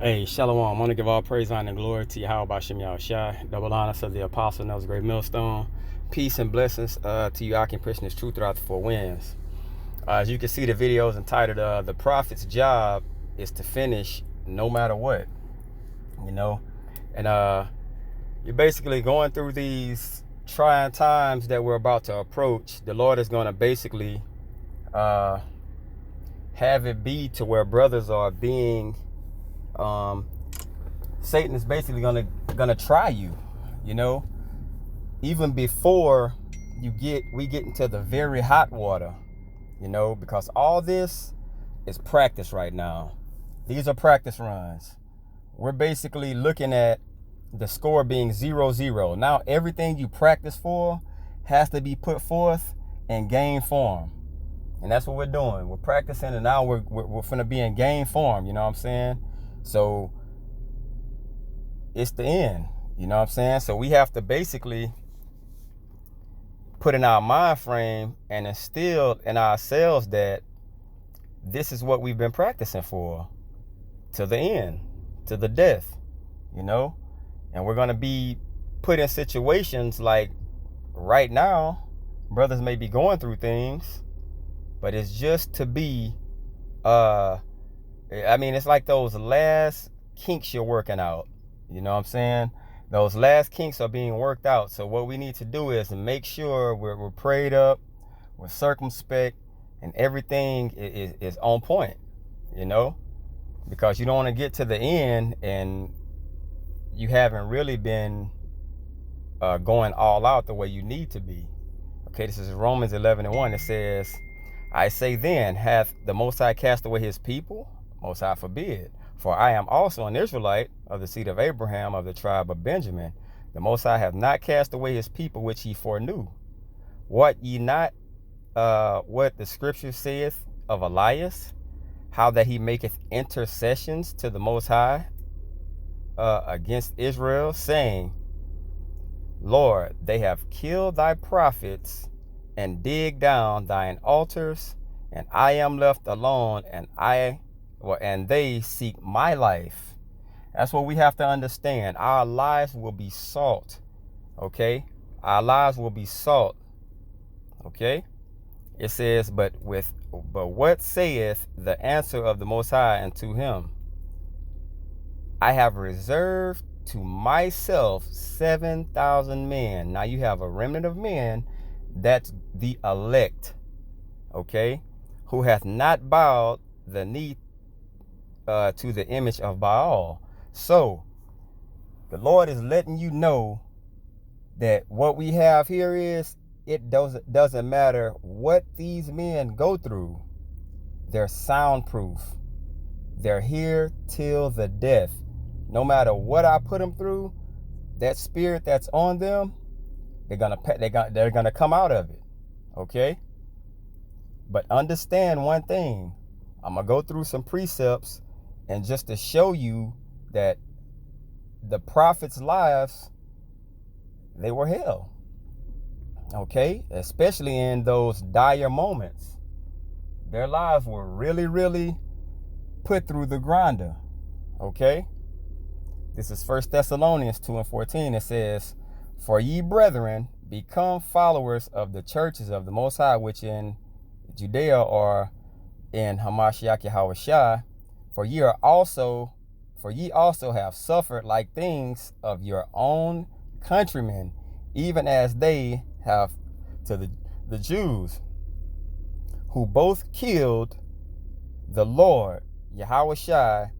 Hey, Shalom. I want to give all praise, honor, and glory to Yahweh Shem Yahushai. Double honor to the apostle, that was a great millstone. Peace and blessings to you, Akim Christians, truth throughout the four winds. As you can see, the video is entitled, The Prophet's Job is to Finish No Matter What. You know? And you're basically going through these trying times that we're about to approach. The Lord is going to basically have it be to where brothers are being... Satan is basically gonna try you, you know, even before we get into the very hot water, you know, because all this is practice right now. These are practice runs. We're basically looking at the score being 0-0. Now everything you practice for has to be put forth and gain form. And that's what we're doing. We're practicing, and now we're finna be in game form, you know what I'm saying? So it's the end, you know what I'm saying? So we have to basically put in our mind frame and instill in ourselves that this is what we've been practicing for, to the end, to the death, you know? And we're gonna be put in situations like right now, brothers may be going through things, but it's just to be, it's like those last kinks you're working out. You know what I'm saying? Those last kinks are being worked out. So what we need to do is make sure we're prayed up, we're circumspect, and everything is on point, you know? Because you don't want to get to the end and you haven't really been going all out the way you need to be. Okay, this is Romans 11:1. It says, I say then, hath the Most High cast away his people? Most High forbid. For I am also an Israelite of the seed of Abraham, of the tribe of Benjamin. The Most High hath not cast away his people which he foreknew. What ye not what the scripture saith of Elias, how that he maketh intercessions to the Most High against Israel, saying, Lord, they have killed thy prophets and digged down thine altars, and I am left alone, and they seek my life. That's what we have to understand. Our lives will be salt, okay? Our lives will be salt, okay? It says, but what saith the answer of the Most High unto him? I have reserved to myself 7,000 men. Now you have a remnant of men, that's the elect, okay? Who hath not bowed the knee to the image of Baal. So the Lord is letting you know that what we have here is, it doesn't matter what these men go through, they're soundproof. They're here till the death. No matter what I put them through, that spirit that's on them, they're gonna come out of it, okay? But understand one thing. I'm gonna go through some precepts, and just to show you that the prophets' lives, they were hell, okay? Especially in those dire moments. Their lives were really, really put through the grinder, okay? This is 1 Thessalonians 2:14. It says, for ye brethren, become followers of the churches of the Most High, which in Judea are in Hamashiach Yahushua, for ye also have suffered like things of your own countrymen, even as they have to the Jews, who both killed the Lord Yahushua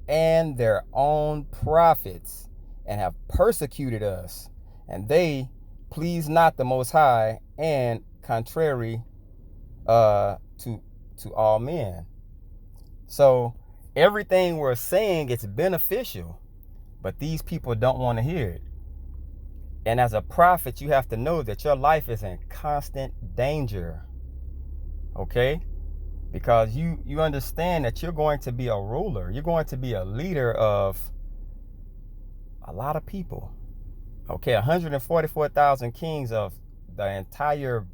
and their own prophets, and have persecuted us, and they please not the Most High, and contrary to all men. So everything we're saying, it's beneficial, but these people don't want to hear it. And as a prophet, you have to know that your life is in constant danger, okay? Because you understand that you're going to be a ruler. You're going to be a leader of a lot of people, okay? 144,000 kings of the entire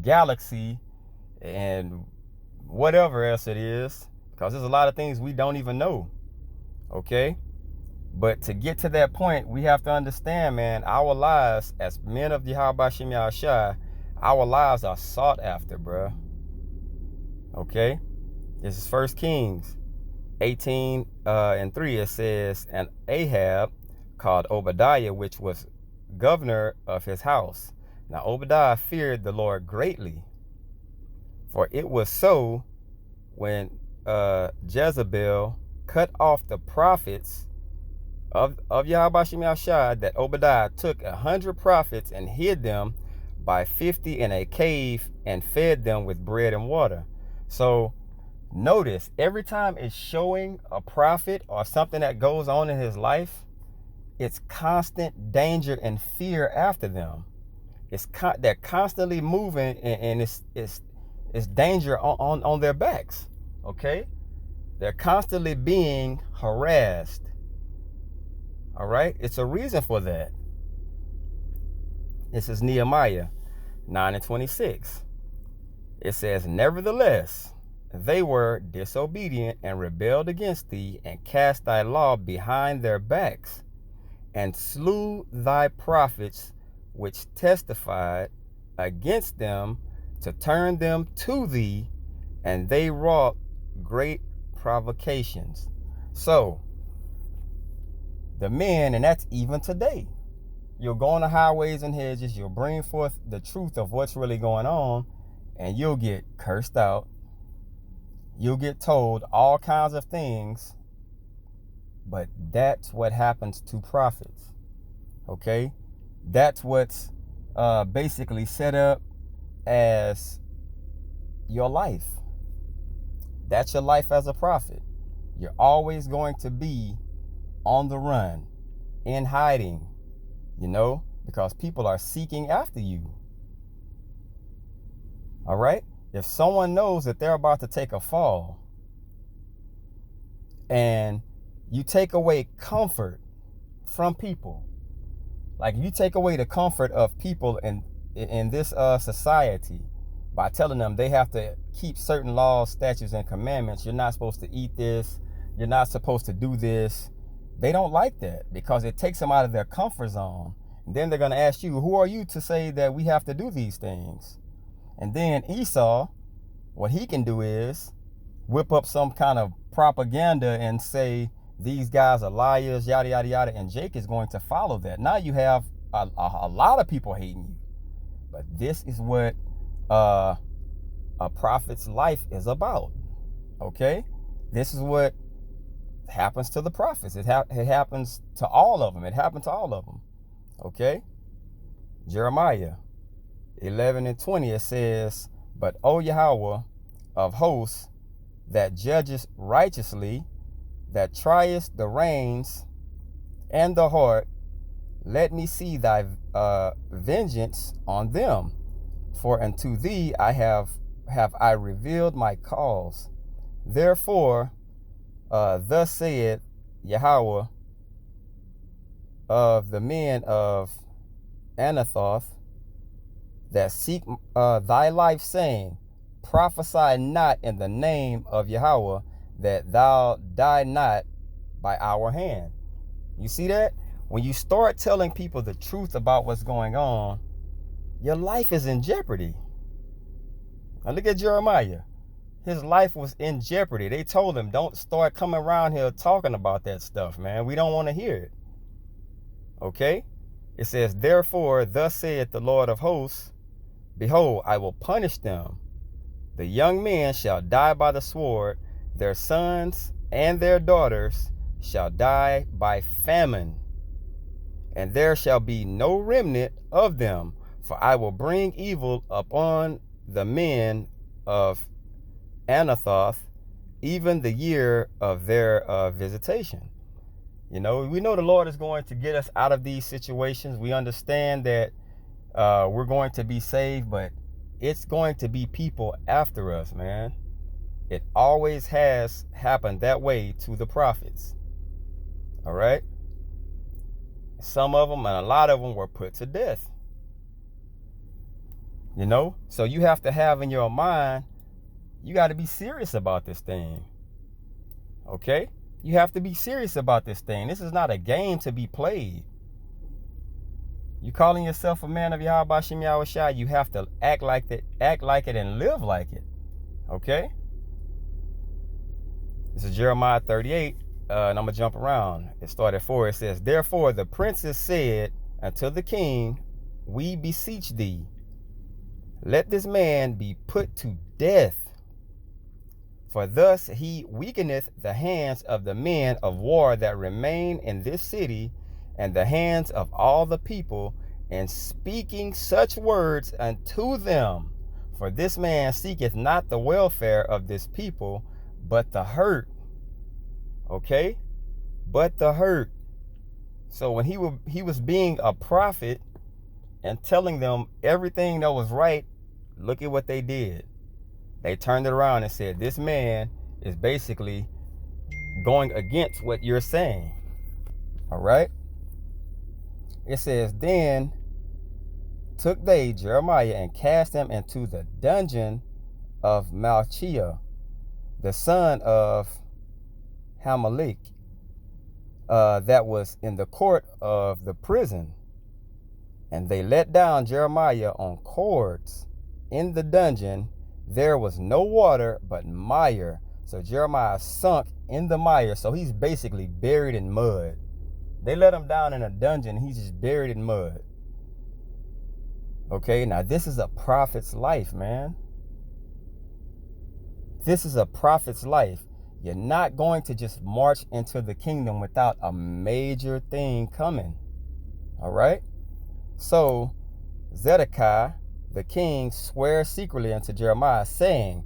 galaxy and whatever else it is, because there's a lot of things we don't even know, Okay? But to get to that point, we have to understand, man, our lives as men of Yahweh Shem Yahushua, our lives are sought after, bruh. Okay? This is 1 Kings 18 and 3. It says, and Ahab called Obadiah, which was governor of his house. Now Obadiah feared the Lord greatly, for it was so when Jezebel cut off the prophets of Yahweh Shem Yahushua, that Obadiah took 100 prophets and hid them by 50 in a cave and fed them with bread and water. So notice, every time it's showing a prophet or something that goes on in his life, it's constant danger and fear after them. They're constantly moving, and it's danger on their backs. Okay? They're constantly being harassed. All right? It's a reason for that. This is Nehemiah 9 and 26. It says, nevertheless, they were disobedient and rebelled against thee, and cast thy law behind their backs, and slew thy prophets which testified against them to turn them to thee, and they wrought great provocations. So the men, and that's even today, you'll go on the highways and hedges, you'll bring forth the truth of what's really going on, and you'll get cursed out. You'll get told all kinds of things, but that's what happens to prophets. Okay? That's what's basically set up as your life. That's your life as a prophet. You're always going to be on the run, in hiding, because people are seeking after you. All right? If someone knows that they're about to take a fall, and you take away comfort from people, like you take away the comfort of people in this society by telling them they have to keep certain laws, statutes, and commandments. You're not supposed to eat this. You're not supposed to do this. They don't like that because it takes them out of their comfort zone. And then they're going to ask you, who are you to say that we have to do these things? And then Esau, what he can do is whip up some kind of propaganda and say, these guys are liars, yada, yada, yada. And Jake is going to follow that. Now you have a lot of people hating you. But this is what a prophet's life is about. Okay? This is what happens to the prophets. It happens to all of them. It happened to all of them. Okay? Jeremiah 11 and 20, it says, but O Yahweh of hosts, that judgest righteously, that triest the reins and the heart, let me see thy vengeance on them. For unto thee have I revealed my cause. Therefore, thus saith Yahweh of the men of Anathoth that seek thy life, saying, prophesy not in the name of Yahweh, that thou die not by our hand. You see that? When you start telling people the truth about what's going on, your life is in jeopardy. Now look at Jeremiah. His life was in jeopardy. They told him, don't start coming around here talking about that stuff, man. We don't want to hear it. Okay? It says, therefore, thus saith the Lord of hosts, behold, I will punish them. The young men shall die by the sword, their sons and their daughters shall die by famine, and there shall be no remnant of them, for I will bring evil upon the men of Anathoth, even the year of their visitation. We know the Lord is going to get us out of these situations. We understand that we're going to be saved, but it's going to be people after us, man. It always has happened that way to the prophets. All right? Some of them and a lot of them were put to death. So you have to have in your mind, you got to be serious about this thing. Okay? You have to be serious about this thing. This is not a game to be played. You calling yourself a man of Yahweh Shem Yahweh Shai, you have to act like it, and live like it. Okay? This is Jeremiah 38, and I'm going to jump around. It started at 4. It says, therefore the princes said unto the king, we beseech thee, let this man be put to death. For thus he weakeneth the hands of the men of war that remain in this city, and the hands of all the people, in speaking such words unto them. For this man seeketh not the welfare of this people, but the hurt. Okay? But the hurt. So when he was being a prophet and telling them everything that was right, look at what they did. They turned it around and said, this man is basically going against what you're saying. All right? It says, then took they Jeremiah and cast him into the dungeon of Malchiah, the son of Hamelech, that was in the court of the prison. And they let down Jeremiah on cords in the dungeon. There was no water but mire. So Jeremiah sunk in the mire. So he's basically buried in mud. They let him down in a dungeon. He's just buried in mud. Okay, now this is a prophet's life, man. This is a prophet's life. You're not going to just march into the kingdom without a major thing coming. All right? So Zedekiah, the king, swears secretly unto Jeremiah, saying,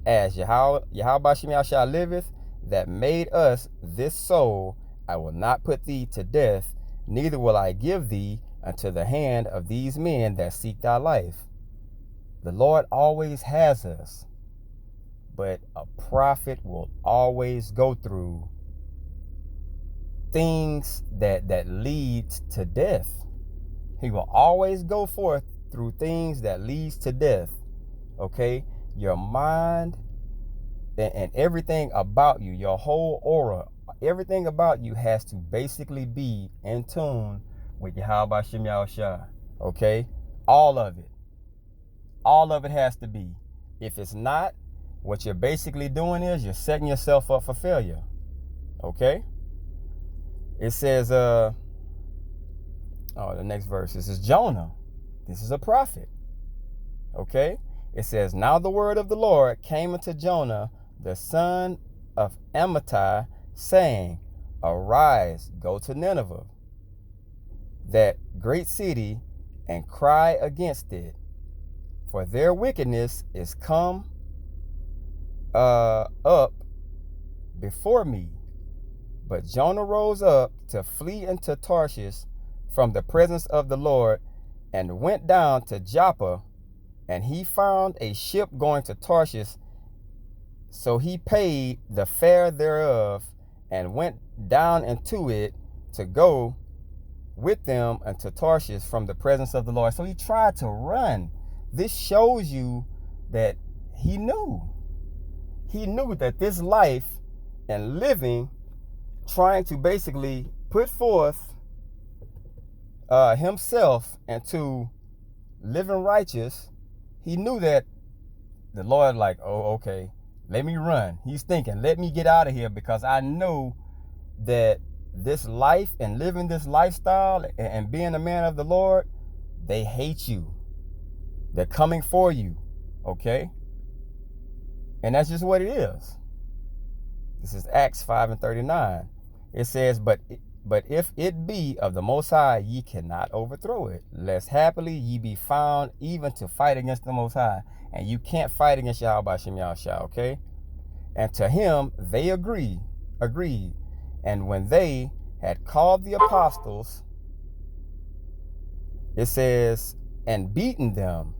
as Yahweh Shem Yahweh liveth, that made us this soul, I will not put thee to death, neither will I give thee unto the hand of these men that seek thy life. The Lord always has us, but a prophet will always go through things that lead to death. He will always go forth through things that leads to death. Okay? Your mind and everything about you, your whole aura, everything about you has to basically be in tune with Yahweh Shem Yahweh. Okay? All of it. All of it has to be. If it's not, what you're basically doing is you're setting yourself up for failure. Okay? It says, the next verse. This is Jonah. This is a prophet. Okay? It says, now the word of the Lord came unto Jonah, the son of Amittai, saying, arise, go to Nineveh, that great city, and cry against it, for their wickedness is come up before me. But Jonah rose up to flee into Tarshish from the presence of the Lord, and went down to Joppa, and he found a ship going to Tarshish. So he paid the fare thereof, and went down into it to go with them unto Tarshish from the presence of the Lord. So he tried to run. This shows you that he knew. He knew that this life and living, trying to basically put forth himself into living righteous, he knew that the Lord like, oh, okay, let me run. He's thinking, let me get out of here, because I know that this life and living this lifestyle and being a man of the Lord, they hate you. They're coming for you, okay? And that's just what it is. This is Acts 5:39. It says, but if it be of the Most High, ye cannot overthrow it, lest happily ye be found even to fight against the Most High. And you can't fight against Yahweh Shem Yahweh, okay? And to him they agreed. And when they had called the apostles, it says, and beaten them,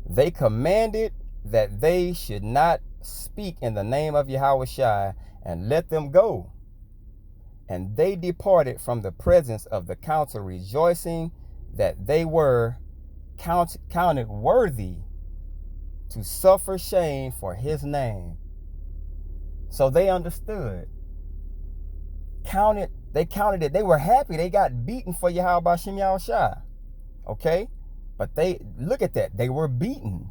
they commanded that they should not speak in the name of Yahweh Shai, and let them go. And they departed from the presence of the council, rejoicing that they were counted worthy to suffer shame for his name. So they understood counted it. They were happy. They got beaten for Yahweh Bashim Yahushua. Okay? But look at that. They were beaten.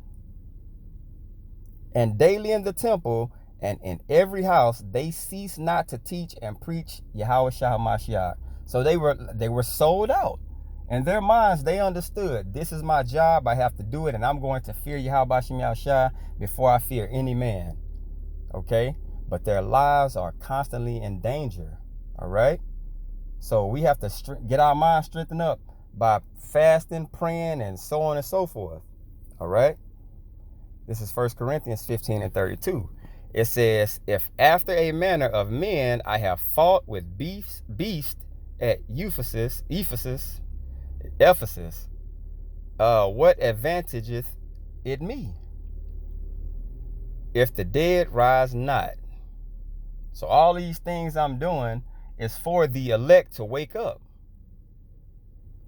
And daily in the temple and in every house, they ceased not to teach and preach Yahweh Shah Mashiach. So they were sold out. In their minds, they understood, this is my job. I have to do it. And I'm going to fear Yahweh Bashim Yahushua before I fear any man. Okay? But their lives are constantly in danger. All right? So we have to get our minds strengthened up by fasting, praying, and so on and so forth. All right? This is 1 Corinthians 15:32. It says, if after a manner of men I have fought with beasts at Ephesus, what advantageth it me, if the dead rise not? So all these things I'm doing is for the elect to wake up.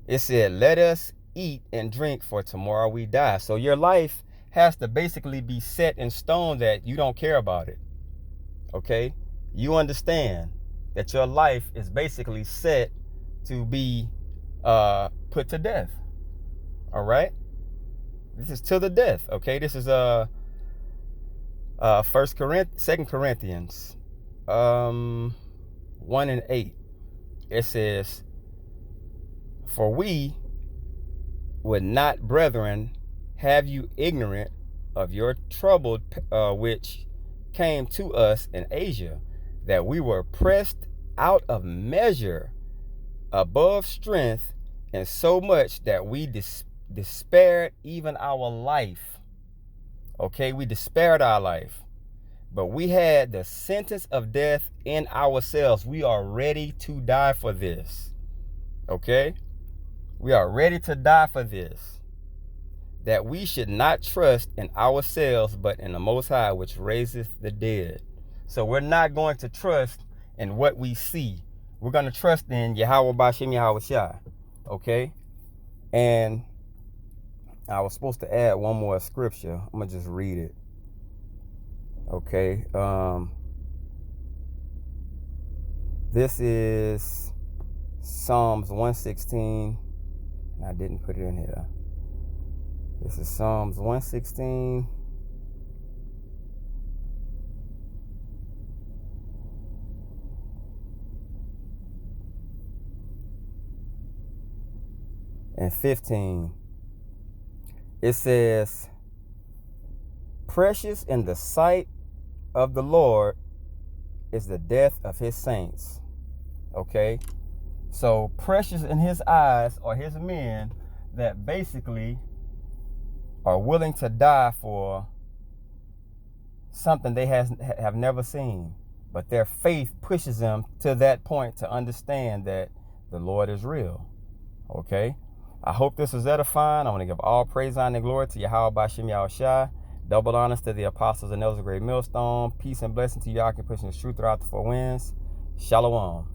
It said, let us eat and drink, for tomorrow we die. So your life has to basically be set in stone that you don't care about it. Okay? You understand that your life is basically set to be put to death. All right? This is to the death. Okay? This is 2 Corinthians 1:8. It says, for we would not, brethren, have you ignorant of your trouble which came to us in Asia, that we were pressed out of measure, above strength, and so much that we despaired even our life. Okay, we despaired our life. But we had the sentence of death in ourselves. We are ready to die for this. Okay? We are ready to die for this. That we should not trust in ourselves, but in the Most High, which raiseth the dead. So we're not going to trust in what we see. We're going to trust in Yahweh Bashim Yahushua. Okay? And I was supposed to add one more scripture. I'm going to just read it. Okay. This is Psalms 116. And I didn't put it in here. This is Psalms 116. And 15. It says, precious in the sight of the Lord is the death of his saints. Okay? So precious in his eyes are his men that basically are willing to die for something they have never seen. But their faith pushes them to that point to understand that the Lord is real. Okay? I hope this is edifying. I want to give all praise, honor, and glory to Yahweh Bashim Yahushua. Double honors to the apostles and elders of Great Millstone. Peace and blessing to y'all. Keep pushing the truth throughout the four winds. Shalom.